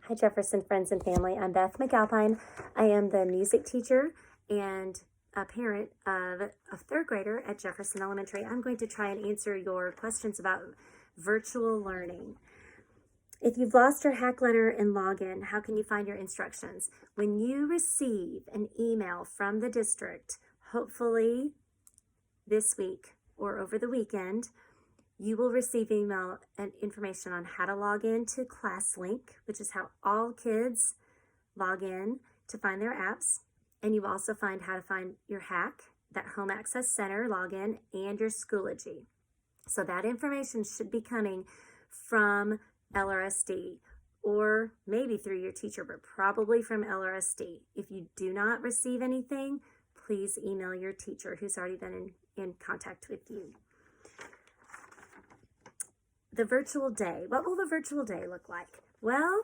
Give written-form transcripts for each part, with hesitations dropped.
Hi, Jefferson friends and family. I'm Beth McAlpine. I am the music teacher and a parent of a third grader at Jefferson Elementary. I'm going to try and answer your questions about virtual learning. If you've lost your hack letter and login, how can you find your instructions? When you receive an email from the district, hopefully this week or over the weekend, you will receive email and information on how to log in to ClassLink, which is how all kids log in to find their apps. And you also find how to find your hack, that Home Access Center login, and your Schoology. So that information should be coming from LRSD or maybe through your teacher, but probably from LRSD. If you do not receive anything, please email your teacher who's already been in contact with you. The virtual day. What will the virtual day look like? Well,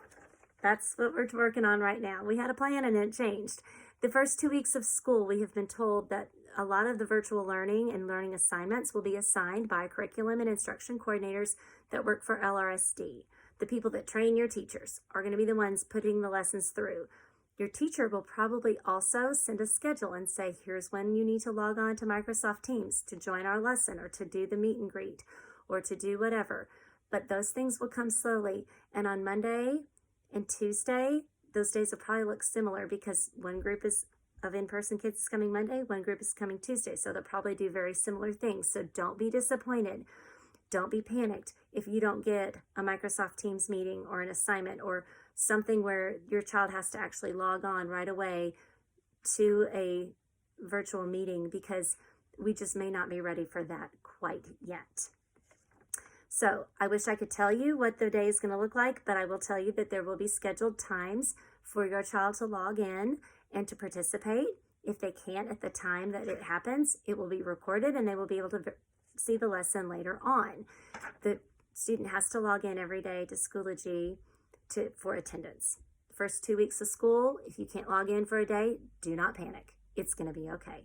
that's what we're working on right now. We had a plan and it changed. The first 2 weeks of school, we have been told that a lot of the virtual learning and learning assignments will be assigned by curriculum and instruction coordinators that work for LRSD. The people that train your teachers are going to be the ones putting the lessons through. Your teacher will probably also send a schedule and say, here's when you need to log on to Microsoft Teams to join our lesson or to do the meet and greet or to do whatever. But those things will come slowly. And on Monday and Tuesday, those days will probably look similar because one group of in-person kids is coming Monday, one group is coming Tuesday. So they'll probably do very similar things. So don't be disappointed. Don't be panicked if you don't get a Microsoft Teams meeting or an assignment or something where your child has to actually log on right away to a virtual meeting, because we just may not be ready for that quite yet. So I wish I could tell you what the day is going to look like, but I will tell you that there will be scheduled times for your child to log in and to participate. If they can't at the time that it happens, it will be recorded and they will be able to see the lesson later on. The student has to log in every day to Schoology for attendance. The first 2 weeks of school, if you can't log in for a day, do not panic. It's going to be okay.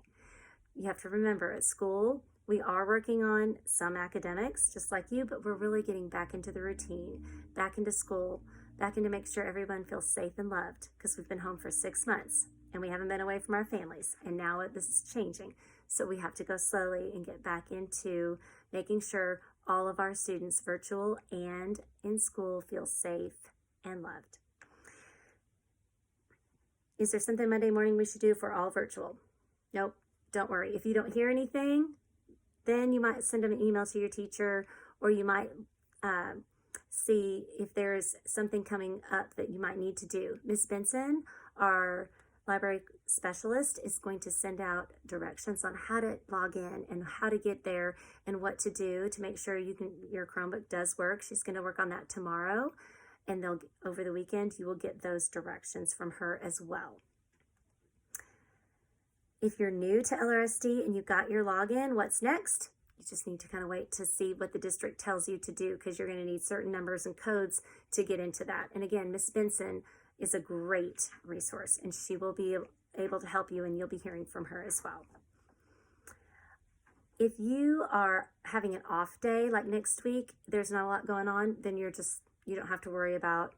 You have to remember, at school, we are working on some academics, just like you, but we're really getting back into the routine, back into school, back into make sure everyone feels safe and loved, because we've been home for 6 months and we haven't been away from our families, and now this is changing. So we have to go slowly and get back into making sure all of our students, virtual and in school, feel safe and loved. Is there something Monday morning we should do for all virtual? Nope, don't worry. If you don't hear anything, then you might send an email to your teacher, or you might see if there's something coming up that you might need to do. Miss Benson, our library specialist, is going to send out directions on how to log in and how to get there and what to do to make sure your Chromebook does work. She's going to work on that tomorrow, and over the weekend you will get those directions from her as well. If you're new to LRSD and you got your login, what's next? You just need to kind of wait to see what the district tells you to do, because you're going to need certain numbers and codes to get into that. And again, Miss Benson is a great resource, and she will be able to help you, and you'll be hearing from her as well. If you are having an off day, like next week, there's not a lot going on, then you don't have to worry about,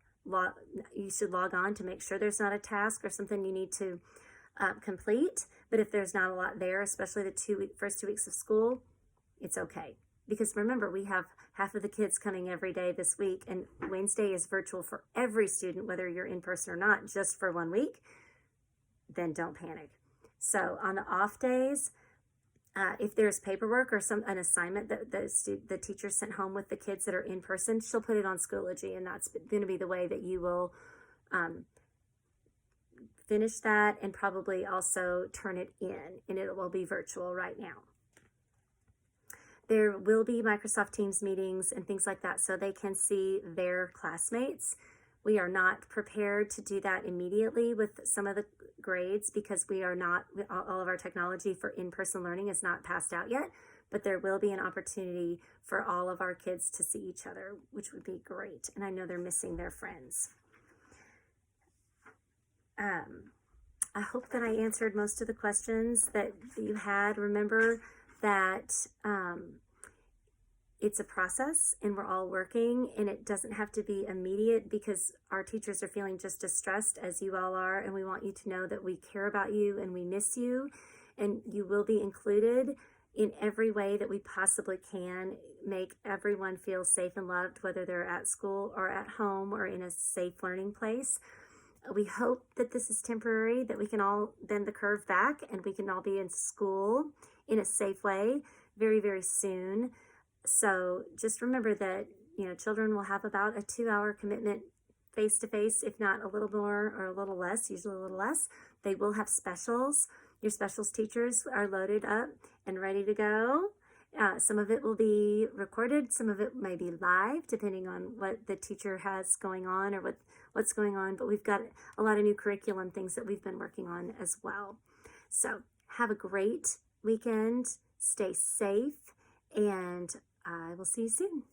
you should log on to make sure there's not a task or something you need to complete. But if there's not a lot there, especially the first 2 weeks of school, it's okay. Because remember, we have half of the kids coming every day this week, and Wednesday is virtual for every student, whether you're in person or not, just for 1 week. Then don't panic. So on the off days, if there's paperwork or an assignment that the teacher sent home with the kids that are in person, she'll put it on Schoology, and that's going to be the way that you will finish that, and probably also turn it in, and it will be virtual right now. There will be Microsoft Teams meetings and things like that, so they can see their classmates. We are not prepared to do that immediately with some of the grades, because all of our technology for in-person learning is not passed out yet, but there will be an opportunity for all of our kids to see each other, which would be great. And I know they're missing their friends. I hope that I answered most of the questions that you had. Remember that it's a process and we're all working, and it doesn't have to be immediate because our teachers are feeling just as stressed as you all are. And we want you to know that we care about you and we miss you, and you will be included in every way that we possibly can. Make everyone feel safe and loved, whether they're at school or at home or in a safe learning place. We hope that this is temporary, that we can all bend the curve back and we can all be in school in a safe way very, very soon. So just remember that, children will have about a 2-hour commitment face to face, if not a little more or a little less, usually a little less. They will have specials. Your specials teachers are loaded up and ready to go. Some of it will be recorded, some of it may be live, depending on what the teacher has going on or what's going on. But we've got a lot of new curriculum things that we've been working on as well. So have a great weekend, stay safe, and I will see you soon.